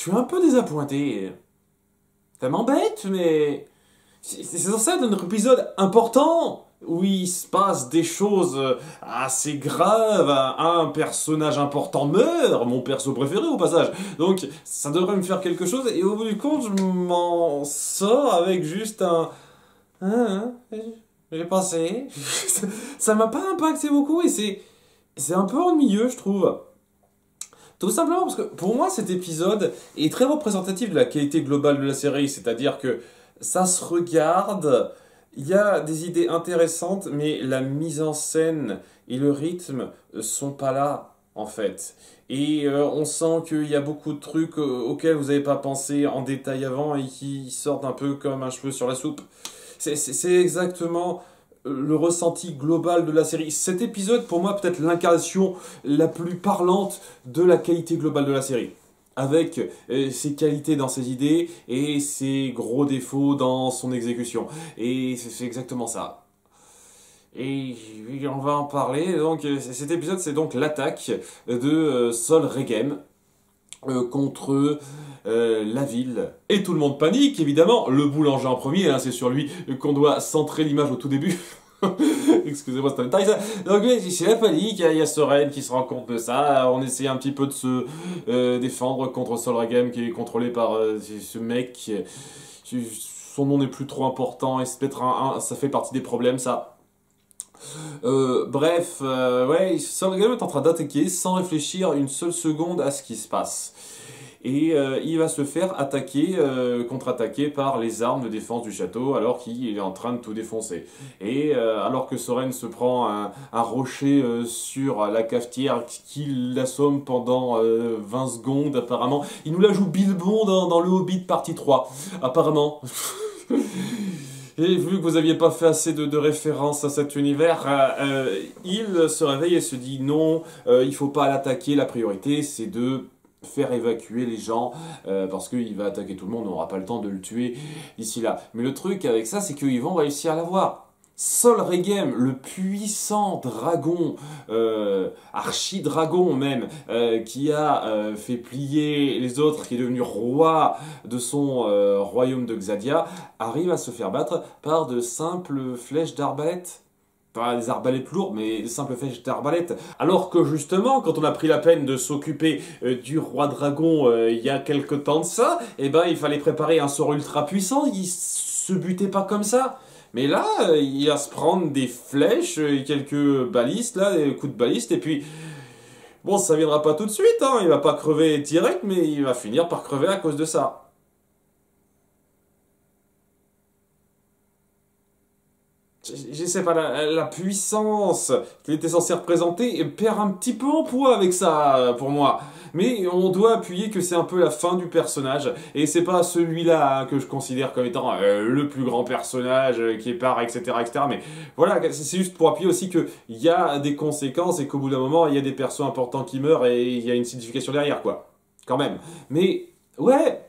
Je suis un peu désappointé. Ça m'embête, mais c'est censé être un épisode important où il se passe des choses assez graves. Un personnage important meurt, mon perso préféré au passage. Donc ça devrait me faire quelque chose et au bout du compte, je m'en sors avec juste un. Hein, j'ai passé. Ça m'a pas impacté beaucoup et c'est un peu ennuyeux, je trouve. Tout simplement parce que pour moi cet épisode est très représentatif de la qualité globale de la série, c'est-à-dire que ça se regarde, il y a des idées intéressantes, mais la mise en scène et le rythme sont pas là en fait. Et on sent qu'il y a beaucoup de trucs auxquels vous n'avez pas pensé en détail avant et qui sortent un peu comme un cheveu sur la soupe. C'est exactement le ressenti global de la série. Cet épisode, pour moi, peut-être l'incarnation la plus parlante de la qualité globale de la série. Avec ses qualités dans ses idées et ses gros défauts dans son exécution. Et c'est exactement ça. Et on va en parler. Donc, cet épisode, c'est donc l'attaque de Sol Regem contre la ville. Et tout le monde panique, évidemment. Le boulanger en premier, hein, c'est sur lui qu'on doit centrer l'image au tout début. Excusez-moi, c'est un détail ça. Donc oui, c'est la panique, il y a Soren qui se rend compte de ça. On essaie un petit peu de se défendre contre Sol Regem qui est contrôlé par ce mec. Son nom n'est plus trop important et c'est peut-être ça fait partie des problèmes ça. Bref, ouais, Sol Regem est en train d'attaquer sans réfléchir une seule seconde à ce qui se passe. Et il va se faire attaquer, contre-attaquer par les armes de défense du château alors qu'il est en train de tout défoncer. Et alors que Soren se prend un rocher sur la cafetière qu'il l'assomme pendant 20 secondes apparemment. Il nous la joue Bilbon dans le Hobbit partie 3, apparemment. Et vu que vous n'aviez pas fait assez de références à cet univers, il se réveille et se dit non, il faut pas l'attaquer, la priorité c'est de faire évacuer les gens parce qu'il va attaquer tout le monde, on n'aura pas le temps de le tuer d'ici là. Mais le truc avec ça, c'est qu'ils vont réussir à l'avoir. Sol Regem, le puissant dragon, archi-dragon même, qui a fait plier les autres, qui est devenu roi de son royaume de Xadia, arrive à se faire battre par de simples flèches d'arbalète. Pas des arbalètes lourdes, mais des simples flèches d'arbalète. Alors que justement, quand on a pris la peine de s'occuper du roi dragon il y a quelque temps de ça, eh ben il fallait préparer un sort ultra puissant, il se butait pas comme ça. Mais là, il va se prendre des flèches, quelques balistes, là, des coups de baliste, et puis... Bon, ça viendra pas tout de suite, hein, il va pas crever direct, mais il va finir par crever à cause de ça. Je sais pas, la puissance qu'il était censé représenter perd un petit peu en poids avec ça, pour moi. Mais on doit appuyer que c'est un peu la fin du personnage, et c'est pas celui-là que je considère comme étant le plus grand personnage qui est part, etc., etc. Mais voilà, c'est juste pour appuyer aussi qu'il y a des conséquences, et qu'au bout d'un moment, il y a des persos importants qui meurent, et il y a une signification derrière, quoi. Quand même. Mais, ouais...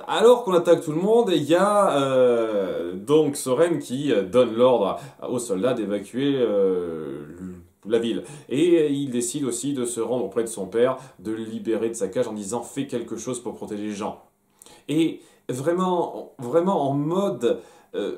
alors qu'on attaque tout le monde, il y a donc Soren qui donne l'ordre aux soldats d'évacuer la ville. Et il décide aussi de se rendre auprès de son père, de le libérer de sa cage en disant fais quelque chose pour protéger les gens. Et vraiment, vraiment en mode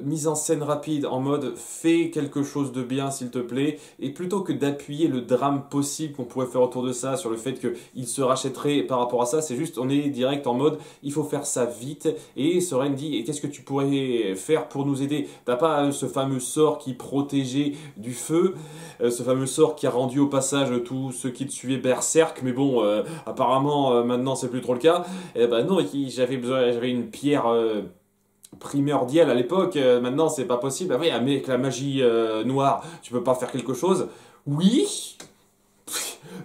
mise en scène rapide, en mode fais quelque chose de bien s'il te plaît, et plutôt que d'appuyer le drame possible qu'on pourrait faire autour de ça, sur le fait qu'il se rachèterait par rapport à ça, c'est juste on est direct en mode il faut faire ça vite, et Soren dit et qu'est-ce que tu pourrais faire pour nous aider? T'as pas ce fameux sort qui protégeait du feu, ce fameux sort qui a rendu au passage tous ceux qui te suivaient berserk, mais bon, apparemment maintenant c'est plus trop le cas. Eh ben non, j'avais une pierre primordiale à l'époque, maintenant c'est pas possible. Ah oui, mais avec la magie noire, tu peux pas faire quelque chose? Oui,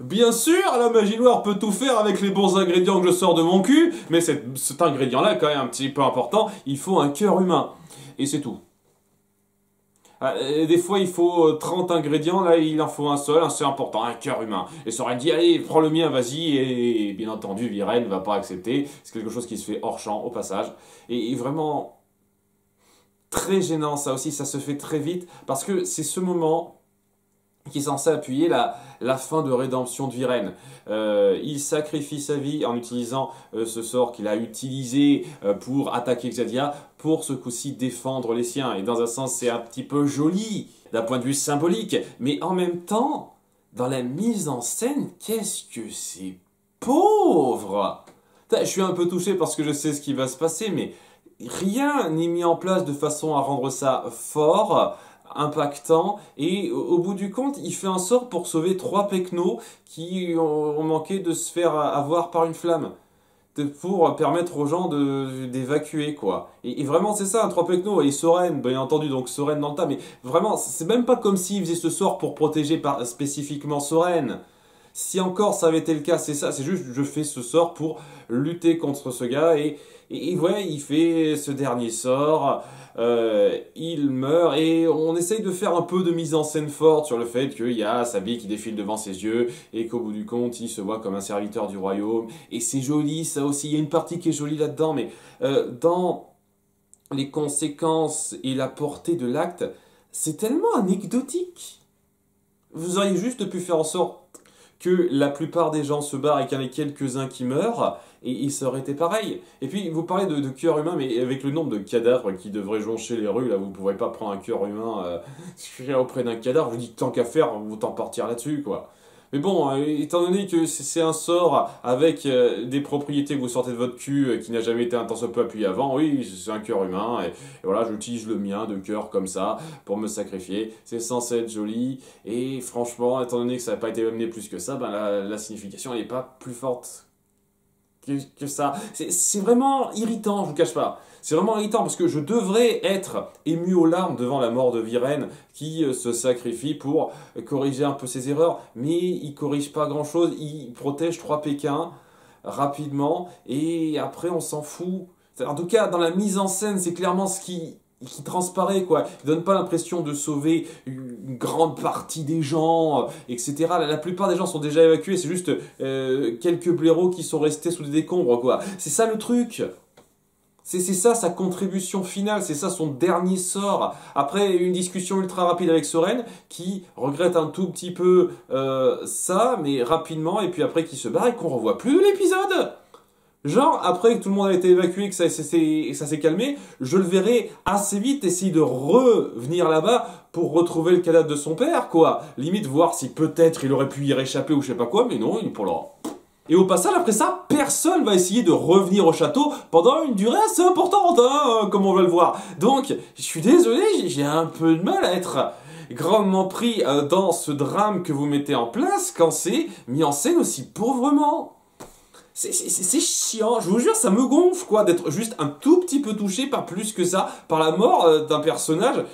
bien sûr, la magie noire peut tout faire avec les bons ingrédients que je sors de mon cul, mais cet ingrédient-là, quand même un petit peu important, il faut un cœur humain. Et c'est tout. Des fois, il faut 30 ingrédients, là, il en faut un seul, c'est important, un cœur humain. Et Soren dit, allez, prends le mien, vas-y, et bien entendu, Viren ne va pas accepter, c'est quelque chose qui se fait hors champ, au passage. Et vraiment, très gênant, ça aussi, ça se fait très vite, parce que c'est ce moment qui est censé appuyer la fin de rédemption de Viren. Il sacrifie sa vie en utilisant ce sort qu'il a utilisé pour attaquer Xadia, pour ce coup-ci défendre les siens. Et dans un sens, c'est un petit peu joli, d'un point de vue symbolique, mais en même temps, dans la mise en scène, qu'est-ce que c'est pauvre! Je suis un peu touché parce que je sais ce qui va se passer, mais rien n'est mis en place de façon à rendre ça fort, impactant, et au bout du compte, il fait un sort pour sauver 3 pecnos qui ont manqué de se faire avoir par une flamme. Pour permettre aux gens d'évacuer, quoi. Et vraiment, c'est ça, un 3 pecnos, et Soren, bien entendu, donc Soren dans le tas, mais vraiment, c'est même pas comme s'il faisait ce sort pour protéger spécifiquement Soren. Si encore ça avait été le cas, c'est ça, c'est juste je fais ce sort pour lutter contre ce gars et ouais, il fait ce dernier sort, il meurt et on essaye de faire un peu de mise en scène forte sur le fait qu'il y a sa vie qui défile devant ses yeux et qu'au bout du compte, il se voit comme un serviteur du royaume et c'est joli ça aussi, il y a une partie qui est jolie là-dedans, mais dans les conséquences et la portée de l'acte, c'est tellement anecdotique. Vous auriez juste pu faire en sorte que la plupart des gens se barrent et qu'il y en ait quelques-uns qui meurent, et ça aurait été pareil. Et puis, vous parlez de cœur humain, mais avec le nombre de cadavres qui devraient joncher les rues, là, vous ne pourrez pas prendre un cœur humain auprès d'un cadavre, je vous dis tant qu'à faire, autant partir là-dessus, quoi. Mais bon, étant donné que c'est un sort avec des propriétés que vous sortez de votre cul qui n'a jamais été un tant soit peu appuyé avant, oui, c'est un cœur humain, et voilà, j'utilise le mien de cœur comme ça pour me sacrifier. C'est censé être joli, et franchement, étant donné que ça n'a pas été amené plus que ça, ben la signification n'est pas plus forte que ça. C'est vraiment irritant, je vous cache pas. C'est vraiment irritant parce que je devrais être ému aux larmes devant la mort de Viren qui se sacrifie pour corriger un peu ses erreurs, mais il corrige pas grand chose, il protège 3 Pékins rapidement et après on s'en fout. En tout cas, dans la mise en scène, c'est clairement ce qui transparaît, quoi. Il donne pas l'impression de sauver une grande partie des gens, etc. La plupart des gens sont déjà évacués, c'est juste quelques blaireaux qui sont restés sous des décombres, quoi. C'est ça le truc. C'est ça sa contribution finale, c'est ça son dernier sort. Après une discussion ultra rapide avec Soren, qui regrette un tout petit peu ça, mais rapidement, et puis après qui se barre et qu'on revoit plus de l'épisode. Genre, après que tout le monde a été évacué, que ça s'est calmé, je le verrai assez vite essayer de revenir là-bas pour retrouver le cadavre de son père, quoi. Limite, voir si peut-être il aurait pu y réchapper ou je sais pas quoi, mais non, il est pour l'heure. Et au passage, après ça, personne va essayer de revenir au château pendant une durée assez importante, hein, comme on va le voir. Donc, je suis désolé, j'ai un peu de mal à être grandement pris dans ce drame que vous mettez en place quand c'est mis en scène aussi pauvrement. C'est chiant, je vous jure, ça me gonfle, quoi, d'être juste un tout petit peu touché, pas plus que ça, par la mort d'un personnage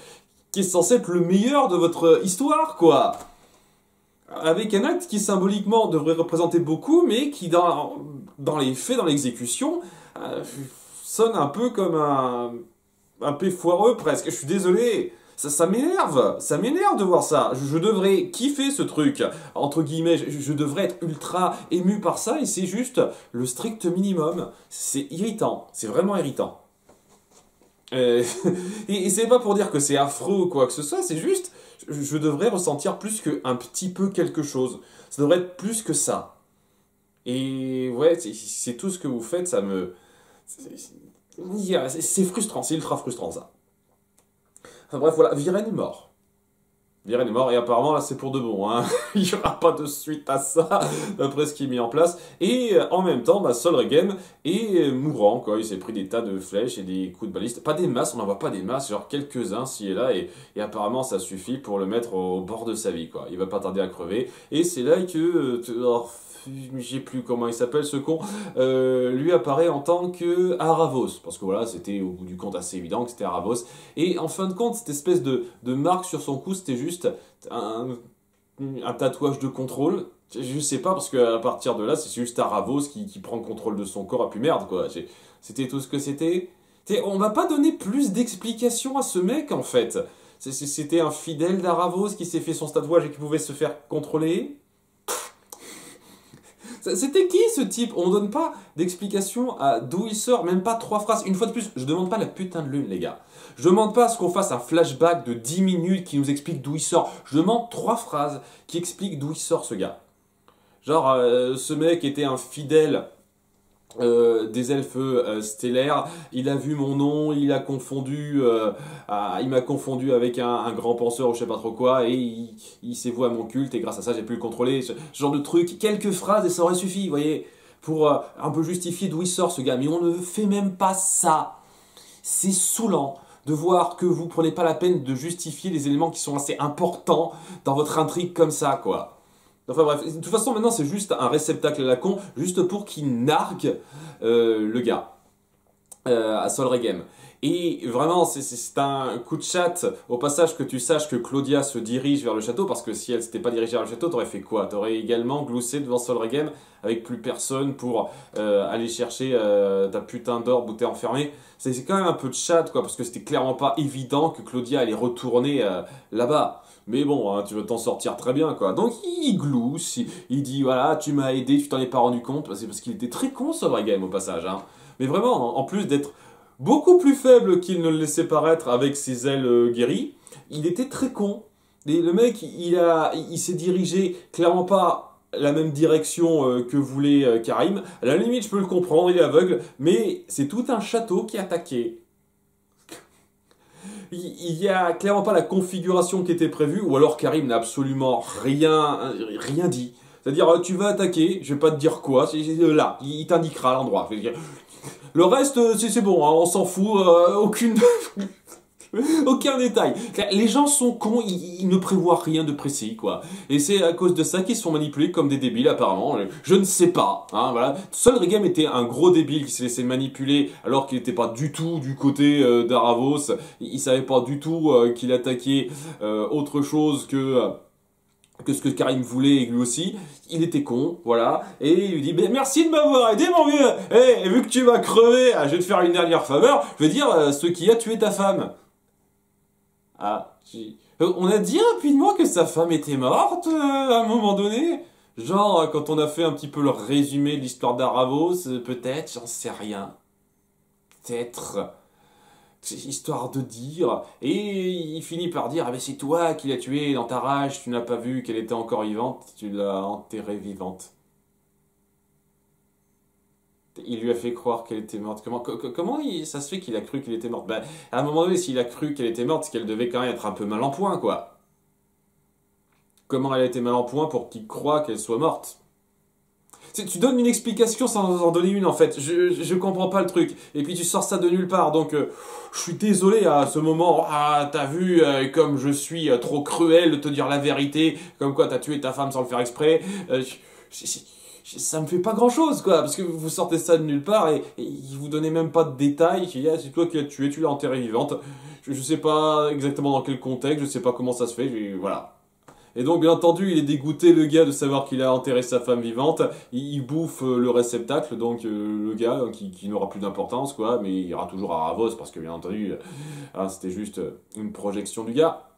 qui est censé être le meilleur de votre histoire, quoi. Avec un acte qui symboliquement devrait représenter beaucoup, mais qui dans les faits, dans l'exécution, sonne un peu comme un peu foireux presque. Je suis désolé, ça m'énerve de voir ça. Je devrais kiffer ce truc, entre guillemets, je devrais être ultra ému par ça, et c'est juste le strict minimum. C'est irritant, c'est vraiment irritant. Et c'est pas pour dire que c'est affreux ou quoi que ce soit, c'est juste, je devrais ressentir plus qu'un petit peu quelque chose. Ça devrait être plus que ça. Et ouais, c'est tout ce que vous faites, ça me... C'est frustrant, c'est ultra frustrant ça. Enfin bref, voilà, Viren est mort. Viren est mort, et apparemment là c'est pour de bon, hein. Il n'y aura pas de suite à ça, d'après ce qui est mis en place. Et en même temps, Solregen est mourant, quoi. Il s'est pris des tas de flèches et des coups de baliste. Pas des masses, on n'en voit pas des masses, genre quelques-uns ci et là, et apparemment ça suffit pour le mettre au bord de sa vie, quoi. Il va pas tarder à crever, et c'est là que... j'ai plus comment il s'appelle ce con, lui apparaît en tant que Aravos, parce que voilà, c'était au bout du compte assez évident que c'était Aravos, et en fin de compte, cette espèce de marque sur son cou, c'était juste un tatouage de contrôle. Je sais pas, parce qu'à partir de là, c'est juste Aravos qui prend le contrôle de son corps, et puis merde, quoi. C'était tout ce que c'était. On va pas donner plus d'explications à ce mec, en fait. C'était un fidèle d'Aravos qui s'est fait son tatouage et qui pouvait se faire contrôler. C'était qui ce type? On donne pas d'explication à d'où il sort, même pas 3 phrases. Une fois de plus, je demande pas la putain de lune, les gars. Je demande pas à ce qu'on fasse un flashback de 10 minutes qui nous explique d'où il sort. Je demande 3 phrases qui expliquent d'où il sort ce gars. Genre, ce mec était un fidèle des elfes stellaires, il a vu mon nom, il a confondu, il m'a confondu avec un grand penseur ou je sais pas trop quoi, et il s'est voué à mon culte, et grâce à ça j'ai pu le contrôler, ce genre de truc, quelques phrases et ça aurait suffi, vous voyez, pour un peu justifier d'où il sort ce gars, mais on ne fait même pas ça. C'est saoulant de voir que vous prenez pas la peine de justifier les éléments qui sont assez importants dans votre intrigue comme ça, quoi. Enfin bref, de toute façon maintenant c'est juste un réceptacle à la con, juste pour qu'il nargue le gars à Sol Regem. Et vraiment, c'est un coup de chatte au passage que tu saches que Claudia se dirige vers le château, parce que si elle s'était pas dirigée vers le château, t'aurais fait quoi? T'aurais également gloussé devant Sol Regem avec plus personne pour aller chercher ta putain d'orbe où t'es enfermé. C'est quand même un peu de chatte, quoi, parce que c'était clairement pas évident que Claudia allait retourner là-bas. Mais bon, hein, tu veux t'en sortir très bien, quoi. Donc il glousse, il dit voilà, tu m'as aidé, tu t'en es pas rendu compte. C'est parce qu'il était très con, Sol Regem, au passage. Hein. Mais vraiment, en plus d'être beaucoup plus faible qu'il ne le laissait paraître avec ses ailes guéries, il était très con. Et le mec, il s'est dirigé clairement pas la même direction que voulait Karim. À la limite, je peux le comprendre, il est aveugle, mais c'est tout un château qui est attaqué. Il y a clairement pas la configuration qui était prévue, ou alors Karim n'a absolument rien dit. C'est-à-dire, tu vas attaquer, je vais pas te dire quoi, c'est là, il t'indiquera l'endroit. Le reste, c'est bon, hein, on s'en fout, aucun détail. Les gens sont cons, ils ne prévoient rien de précis, quoi. Et c'est à cause de ça qu'ils se font manipuler comme des débiles, apparemment. Je ne sais pas, hein, voilà. Sol Regem était un gros débile qui s'est laissé manipuler alors qu'il n'était pas du tout du côté d'Aravos. Il savait pas du tout qu'il attaquait autre chose que ce que Karim voulait et lui aussi, il était con, voilà, et il lui dit merci de m'avoir aidé mon vieux, et vu que tu vas crever, je vais te faire une dernière faveur, je vais dire ce qui a tué ta femme. On a dit rapidement que sa femme était morte à un moment donné, genre quand on a fait un petit peu le résumé de l'histoire d'Aravos, peut-être, j'en sais rien, peut-être. Histoire de dire, et il finit par dire ah ben c'est toi qui l'as tuée dans ta rage, tu n'as pas vu qu'elle était encore vivante, tu l'as enterrée vivante. Il lui a fait croire qu'elle était morte. Comment ça se fait qu'il a cru qu'elle était morte? Ben, à un moment donné, s'il a cru qu'elle était morte, c'est qu'elle devait quand même être un peu mal en point, quoi. Comment elle a été mal en point pour qu'il croie qu'elle soit morte? Tu donnes une explication sans en donner une en fait. Je comprends pas le truc. Et puis tu sors ça de nulle part. Donc je suis désolé à ce moment. Ah, t'as vu comme je suis trop cruel de te dire la vérité. Comme quoi t'as tué ta femme sans le faire exprès. Ça me fait pas grand chose quoi. Parce que vous sortez ça de nulle part et vous donnez même pas de détails. C'est toi qui l'as tué, tu l'as enterrée vivante. Je sais pas exactement dans quel contexte. Je sais pas comment ça se fait. Voilà. Et donc, bien entendu, il est dégoûté, le gars, de savoir qu'il a enterré sa femme vivante. Il bouffe le réceptacle, donc le gars, qui n'aura plus d'importance, quoi, mais il ira toujours à Ravos, parce que, bien entendu, c'était juste une projection du gars.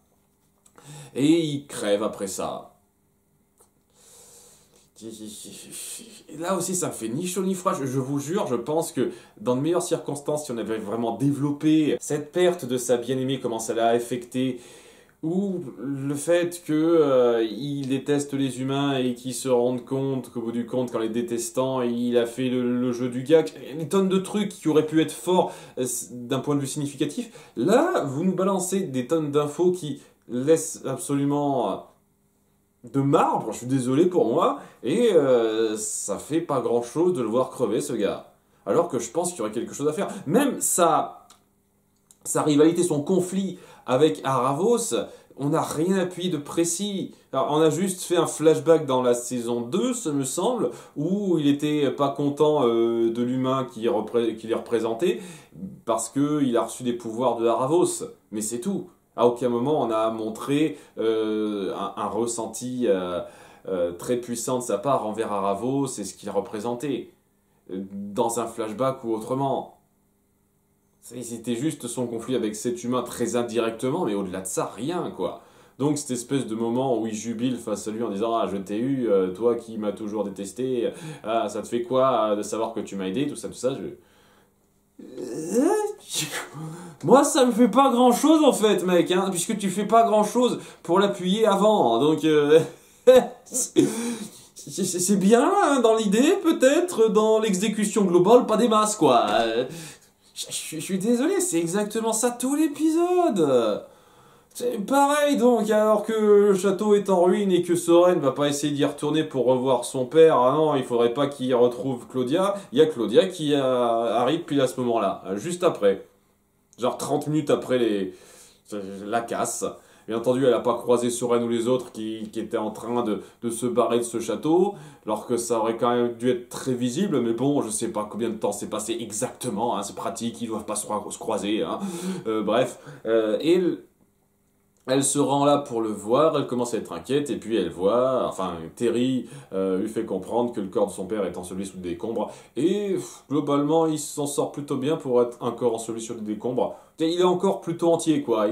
Et il crève après ça. Et là aussi, ça me fait ni chaud ni froid. Je vous jure, je pense que dans de meilleures circonstances, si on avait vraiment développé cette perte de sa bien-aimée, comment ça l'a affecté, ou le fait que il déteste les humains et qu'il se rende compte qu'au bout du compte, qu'en les détestant, il a fait le jeu du gars, des tonnes de trucs qui auraient pu être forts d'un point de vue significatif. Là, vous nous balancez des tonnes d'infos qui laissent absolument de marbre, je suis désolé pour moi, et ça fait pas grand chose de le voir crever ce gars. Alors que je pense qu'il y aurait quelque chose à faire. Même sa rivalité, son conflit avec Aravos, on n'a rien appuyé de précis. Alors, on a juste fait un flashback dans la saison 2, ce me semble, où il était pas content de l'humain qui les représentait, parce qu'il a reçu des pouvoirs de Aravos. Mais c'est tout. À aucun moment on a montré un ressenti très puissant de sa part envers Aravos et ce qu'il représentait, dans un flashback ou autrement. C'était juste son conflit avec cet humain très indirectement, mais au-delà de ça, rien, quoi. Donc cette espèce de moment où il jubile face à lui en disant ah je t'ai eu, toi qui m'as toujours détesté, ah ça te fait quoi de savoir que tu m'as aidé, tout ça, moi ça me fait pas grand chose en fait mec, hein, puisque tu fais pas grand chose pour l'appuyer avant, donc c'est bien hein, dans l'idée peut-être, dans l'exécution globale pas des masses quoi. Je suis désolé, c'est exactement ça tout l'épisode. C'est pareil donc, alors que le château est en ruine et que Soren va pas essayer d'y retourner pour revoir son père, ah non, il faudrait pas qu'il retrouve Claudia, il y a Claudia qui arrive pile à ce moment-là, juste après. Genre 30 minutes après la casse. Bien entendu, elle a pas croisé Soren ou les autres qui étaient en train de se barrer de ce château, alors que ça aurait quand même dû être très visible, mais bon, je sais pas combien de temps s'est passé exactement, hein, c'est pratique, ils doivent pas se croiser, hein. Bref, et elle se rend là pour le voir, elle commence à être inquiète, et puis elle voit, enfin, Terry lui fait comprendre que le corps de son père est enseveli sous des décombres, et globalement, il s'en sort plutôt bien pour être un corps enseveli sur des décombres. Il est encore plutôt entier, quoi.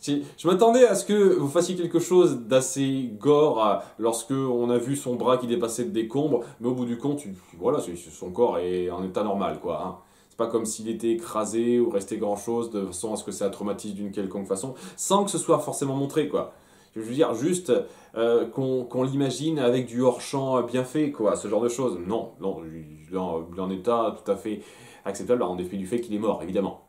Je m'attendais à ce que vous fassiez quelque chose d'assez gore lorsque on a vu son bras qui dépassait de décombres, mais au bout du compte, voilà, son corps est en état normal, quoi, hein. C'est pas comme s'il était écrasé ou resté grand chose de façon à ce que ça traumatise d'une quelconque façon, sans que ce soit forcément montré, quoi. Je veux dire, juste qu'on l'imagine avec du hors-champ bien fait, quoi, ce genre de choses. Non, non, il est en état tout à fait acceptable, en dépit du fait qu'il est mort, évidemment.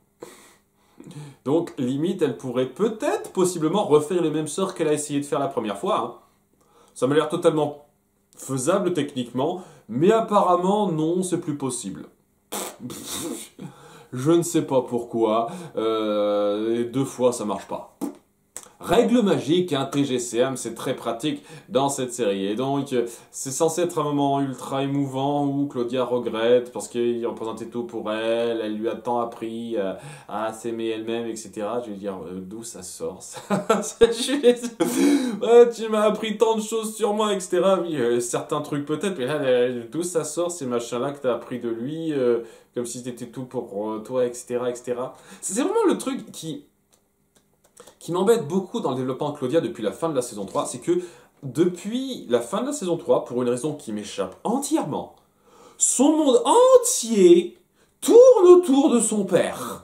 Donc, limite, elle pourrait peut-être, possiblement, refaire les mêmes sorts qu'elle a essayé de faire la première fois, hein. Ça m'a l'air totalement faisable techniquement, mais apparemment, non, c'est plus possible. Je ne sais pas pourquoi, et 2 fois ça marche pas. Règle magique, un TGCM, c'est très pratique dans cette série. Et donc, c'est censé être un moment ultra émouvant où Claudia regrette parce qu'il représentait tout pour elle, elle lui a tant appris à s'aimer elle-même, etc. Je vais dire, d'où ça sort ça? Ouais, tu m'as appris tant de choses sur moi, etc. Oui, certains trucs peut-être, mais là, d'où ça sort ces machins-là que t'as appris de lui, comme si c'était tout pour toi, etc., etc. C'est vraiment le truc qui m'embête beaucoup dans le développement de Claudia depuis la fin de la saison 3, c'est que depuis la fin de la saison 3, pour une raison qui m'échappe entièrement, son monde entier tourne autour de son père.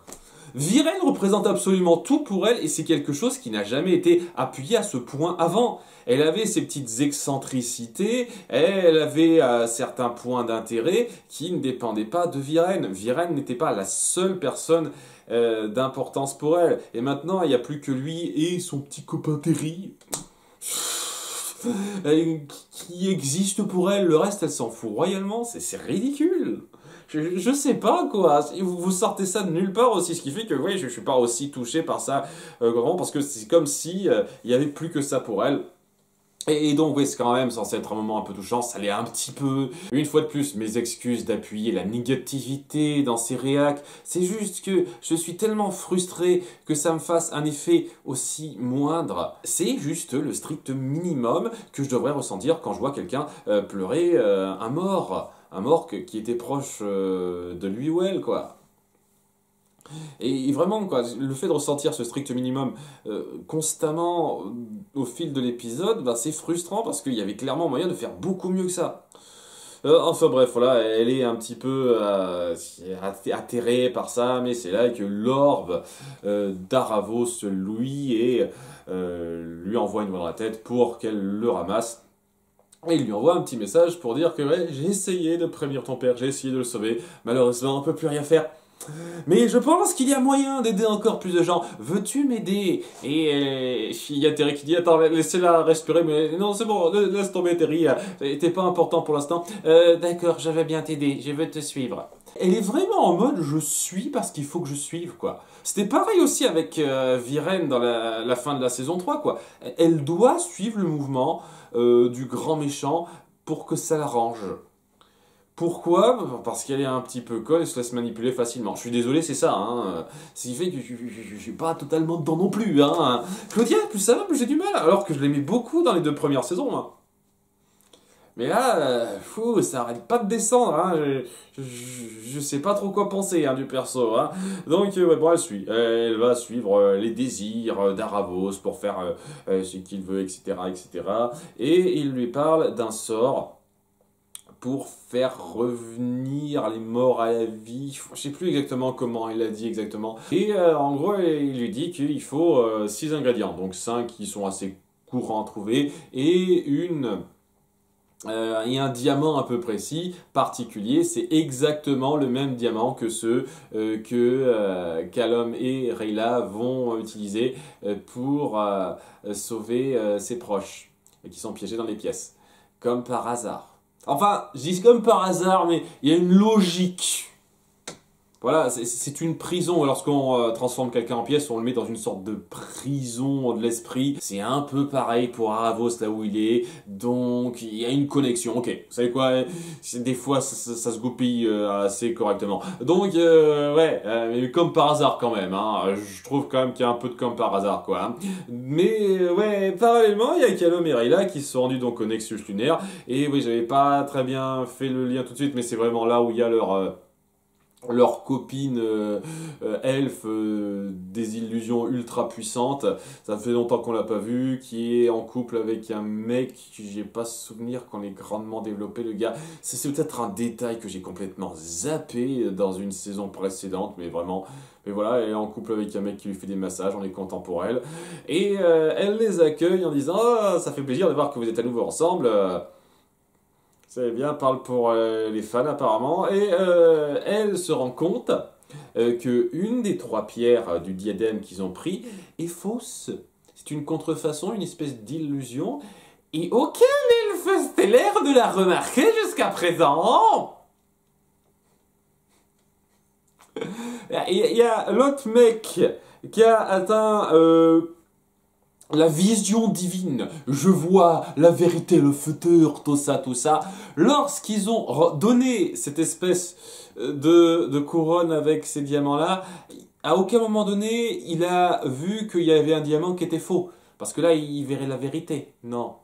Viren représente absolument tout pour elle et c'est quelque chose qui n'a jamais été appuyé à ce point avant. Elle avait ses petites excentricités, elle avait certains points d'intérêt qui ne dépendaient pas de Viren. Viren n'était pas la seule personne d'importance pour elle. Et maintenant, il n'y a plus que lui et son petit copain Terry qui existe pour elle. Le reste, elle s'en fout royalement. C'est ridicule. Je sais pas quoi, vous sortez ça de nulle part aussi, ce qui fait que oui, je suis pas aussi touché par ça grand parce que c'est comme si il y avait plus que ça pour elle. Et donc oui, c'est quand même censé être un moment un peu touchant, ça l'est un petit peu. Une fois de plus, mes excuses d'appuyer la négativité dans ces réacs, c'est juste que je suis tellement frustré que ça me fasse un effet aussi moindre. C'est juste le strict minimum que je devrais ressentir quand je vois quelqu'un pleurer un mort. Un mort qui était proche de lui ou elle, quoi. Et vraiment, quoi, le fait de ressentir ce strict minimum constamment au fil de l'épisode, bah, c'est frustrant parce qu'il y avait clairement moyen de faire beaucoup mieux que ça. Enfin bref, voilà, elle est un petit peu atterrée par ça, mais c'est là que l'orbe d'Aravos lui envoie une voix dans la tête pour qu'elle le ramasse. Et il lui envoie un petit message pour dire que ouais, j'ai essayé de prévenir ton père, j'ai essayé de le sauver, malheureusement on peut plus rien faire. Mais je pense qu'il y a moyen d'aider encore plus de gens. Veux-tu m'aider? Et il y a Terry qui dit attends, laissez-la respirer, mais non c'est bon, laisse tomber Terry, t'es pas important pour l'instant. D'accord, je vais bien t'aider, je vais te suivre. Elle est vraiment en mode je suis parce qu'il faut que je suive, quoi. C'était pareil aussi avec Viren dans la fin de la saison 3, quoi. Elle doit suivre le mouvement du grand méchant pour que ça l'arrange. Pourquoi? Parce qu'elle est un petit peu conne et se laisse manipuler facilement. Je suis désolé, c'est ça, hein. Ce qui fait que je suis pas totalement dedans non plus, hein. Claudia, plus ça va, plus j'ai du mal, alors que je l'aimais beaucoup dans les 2 premières saisons, hein. Mais là, ça arrête pas de descendre, hein. Je sais pas trop quoi penser hein, du perso. Hein. Donc, ouais, bon, elle va suivre les désirs d'Aravos pour faire ce qu'il veut, etc., etc. Et il lui parle d'un sort pour faire revenir les morts à la vie. Je sais plus exactement comment il a dit exactement. Et en gros, il lui dit qu'il faut 6 ingrédients. Donc 5 qui sont assez courants à trouver et un diamant un peu précis, particulier. C'est exactement le même diamant que ceux que Callum et Rayla vont utiliser pour sauver ses proches qui sont piégés dans les pièces. Comme par hasard. Enfin, je dis comme par hasard, mais il y a une logique. Voilà, c'est une prison. Lorsqu'on transforme quelqu'un en pièce, on le met dans une sorte de prison de l'esprit. C'est un peu pareil pour Aravos, là où il est. Donc, il y a une connexion. Ok, vous savez quoi? Des fois, ça se goupille assez correctement. Donc, ouais, mais comme par hasard quand même. Hein. Je trouve quand même qu'il y a un peu de comme par hasard, quoi. Hein. Mais, ouais, parallèlement, il y a Callum et Rayla qui se sont rendus donc au Nexus lunaire. Et oui, j'avais pas très bien fait le lien tout de suite, mais c'est vraiment là où il y a leur copine elfe des illusions ultra puissantes. Ça fait longtemps qu'on l'a pas vu, qui est en couple avec un mec que j'ai pas souvenir qu'on ait grandement développé le gars. C'est peut-être un détail que j'ai complètement zappé dans une saison précédente, mais vraiment. Mais voilà, elle est en couple avec un mec qui lui fait des massages, on est content pour elle. Et elle les accueille en disant « Oh, ça fait plaisir de voir que vous êtes à nouveau ensemble. C'est bien, parle pour les fans apparemment. Et elle se rend compte que une des 3 pierres du diadème qu'ils ont pris est fausse. C'est une contrefaçon, une espèce d'illusion. Et aucun elfe stellaire ne l'a remarqué jusqu'à présent. Il y a l'autre mec qui a atteint la vision divine, je vois la vérité, le futur, tout ça, tout ça. Lorsqu'ils ont donné cette espèce de couronne avec ces diamants-là, à aucun moment donné, il a vu qu'il y avait un diamant qui était faux. Parce que là, il verrait la vérité. Non.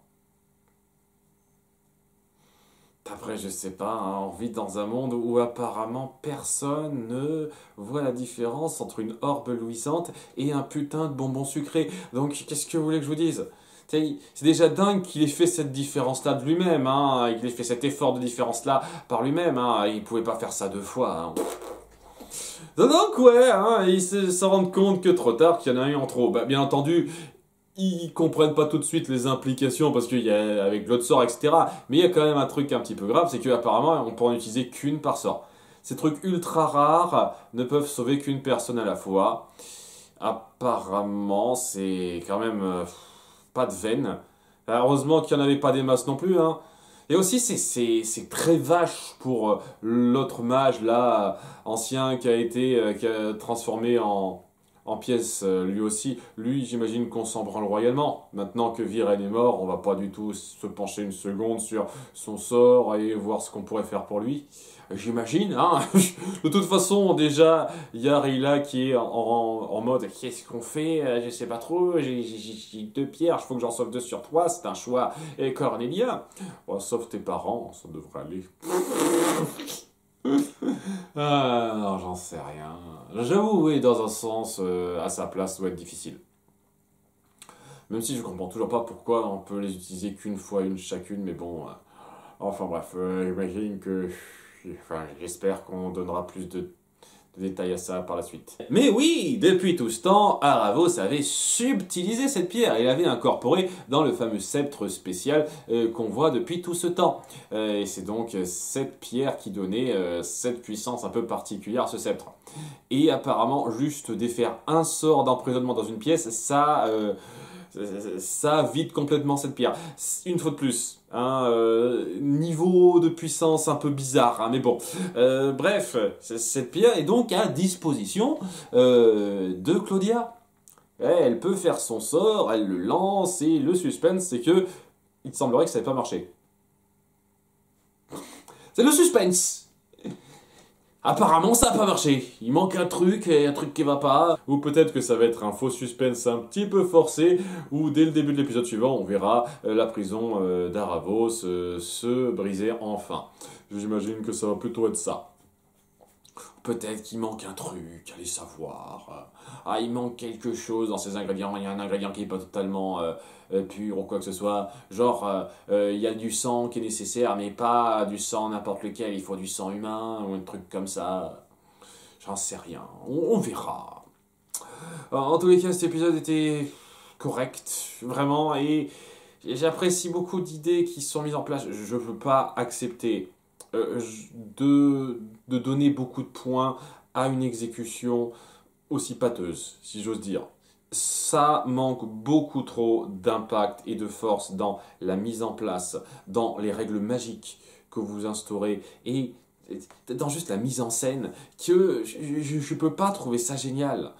Après, je sais pas, hein, on vit dans un monde où apparemment personne ne voit la différence entre une orbe luisante et un putain de bonbon sucré. Donc, qu'est-ce que vous voulez que je vous dise? C'est déjà dingue qu'il ait fait cette différence-là de lui-même, hein, qu'il ait fait cet effort de différence-là par lui-même, hein, il pouvait pas faire ça 2 fois. Hein. Donc, ouais, hein, ils se rendent compte que trop tard, qu'il y en a un en trop. Bah, bien entendu, ils comprennent pas tout de suite les implications parce qu'il y a avec l'autre sort, etc. Mais il y a quand même un truc un petit peu grave, c'est qu'apparemment on peut en utiliser qu'une par sort. Ces trucs ultra rares ne peuvent sauver qu'une personne à la fois. Apparemment, c'est quand même pas de veine. Heureusement qu'il n'y en avait pas des masses non plus. Hein. Et aussi, c'est très vache pour l'autre mage là, ancien qui a transformé en pièces lui aussi. Lui, j'imagine qu'on s'en branle royalement. Maintenant que Viren est mort, on va pas du tout se pencher une seconde sur son sort et voir ce qu'on pourrait faire pour lui. J'imagine, hein. De toute façon, déjà, il y a Rayla qui est en mode « Qu'est-ce qu'on fait? Je sais pas trop, j'ai 2 pierres, il faut que j'en sauve 2 sur 3, c'est un choix cornélien. Bon, sauf tes parents, ça devrait aller. » Ah, non, j'en sais rien. J'avoue, oui, dans un sens, à sa place, ça doit être difficile. Même si je comprends toujours pas pourquoi on peut les utiliser qu'une fois, une chacune, mais bon. Enfin bref, j'imagine que. Enfin, j'espère qu'on donnera plus de détails à ça par la suite. Mais oui, depuis tout ce temps, Aravos avait subtilisé cette pierre. Il avait incorporé dans le fameux sceptre spécial qu'on voit depuis tout ce temps. Et c'est donc cette pierre qui donnait cette puissance un peu particulière à ce sceptre. Et apparemment, juste défaire un sort d'emprisonnement dans une pièce, ça vide complètement cette pierre. Une fois de plus, hein, niveau de puissance un peu bizarre, hein, mais bon. Bref, cette pierre est donc à disposition de Claudia. Elle peut faire son sort, elle le lance, et le suspense, c'est que il semblerait que ça n'ait pas marché. C'est le suspense. apparemment ça n'a pas marché. Il manque un truc qui va pas. Ou peut-être que ça va être un faux suspense un petit peu forcé, ou dès le début de l'épisode suivant, on verra la prison d'Aravos se briser enfin. J'imagine que ça va plutôt être ça. Peut-être qu'il manque un truc, allez savoir. Ah, il manque quelque chose dans ces ingrédients. Il y a un ingrédient qui n'est pas totalement pur ou quoi que ce soit. Genre, il y a du sang qui est nécessaire, mais pas du sang n'importe lequel. Il faut du sang humain ou un truc comme ça. J'en sais rien. On verra. En tous les cas, cet épisode était correct, vraiment. Et j'apprécie beaucoup d'idées qui sont mises en place. Je ne peux pas accepter de donner beaucoup de points à une exécution aussi pâteuse, si j'ose dire. Ça manque beaucoup trop d'impact et de force dans la mise en place, dans les règles magiques que vous instaurez et dans juste la mise en scène que je peux pas trouver ça génial.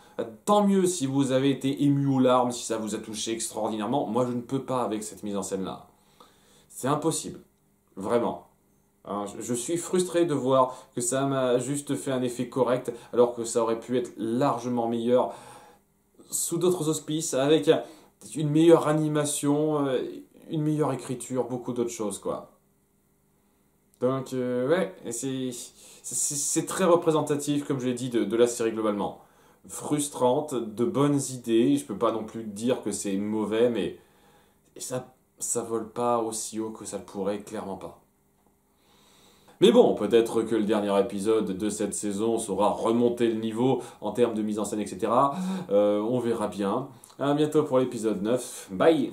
Tant mieux si vous avez été ému aux larmes, si ça vous a touché extraordinairement. Moi, je ne peux pas avec cette mise en scène-là. C'est impossible. Vraiment. Hein, je suis frustré de voir que ça m'a juste fait un effet correct, alors que ça aurait pu être largement meilleur sous d'autres auspices, avec une meilleure animation, une meilleure écriture, beaucoup d'autres choses, quoi. Donc, ouais, c'est très représentatif, comme je l'ai dit, de la série globalement. Frustrante, de bonnes idées, je peux pas non plus dire que c'est mauvais, mais ça vole pas aussi haut que ça le pourrait, clairement pas. Mais bon, peut-être que le dernier épisode de cette saison saura remonter le niveau en termes de mise en scène, etc. On verra bien. À bientôt pour l'épisode 9. Bye!